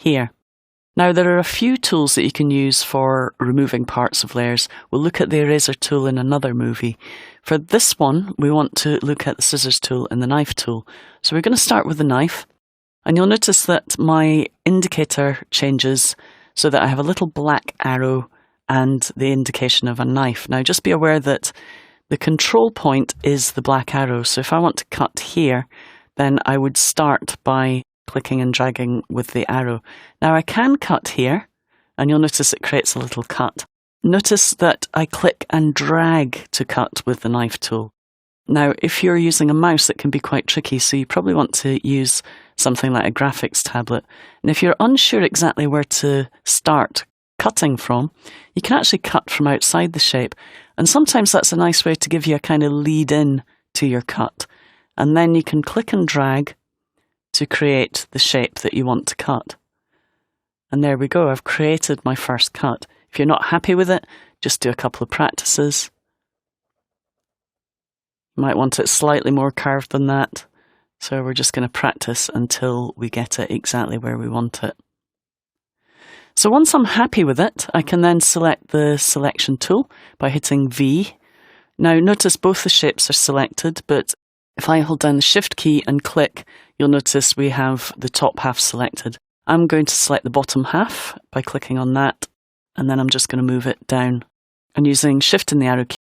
here. Now there are a few tools that you can use for removing parts of layers. We'll look at the eraser tool in another movie. For this one, we want to look at the scissors tool and the knife tool. So we're going to start with the knife, and you'll notice that my indicator changes so that I have a little black arrow and the indication of a knife. Now just be aware that the control point is the black arrow. So if I want to cut here, then I would start by clicking and dragging with the arrow. Now I can cut here, and you'll notice it creates a little cut. Notice that I click and drag to cut with the knife tool. Now if you're using a mouse, it can be quite tricky, so you probably want to use something like a graphics tablet. And if you're unsure exactly where to start cutting from, you can actually cut from outside the shape, and sometimes that's a nice way to give you a kind of lead in to your cut. And then you can click and drag to create the shape that you want to cut. And there we go, I've created my first cut. If you're not happy with it, just do a couple of practices. You might want it slightly more curved than that. So we're just going to practice until we get it exactly where we want it. So once I'm happy with it, I can then select the selection tool by hitting V. Now notice both the shapes are selected, but if I hold down the Shift key and click, you'll notice we have the top half selected. I'm going to select the bottom half by clicking on that, and then I'm just going to move it down. And using Shift and the arrow key,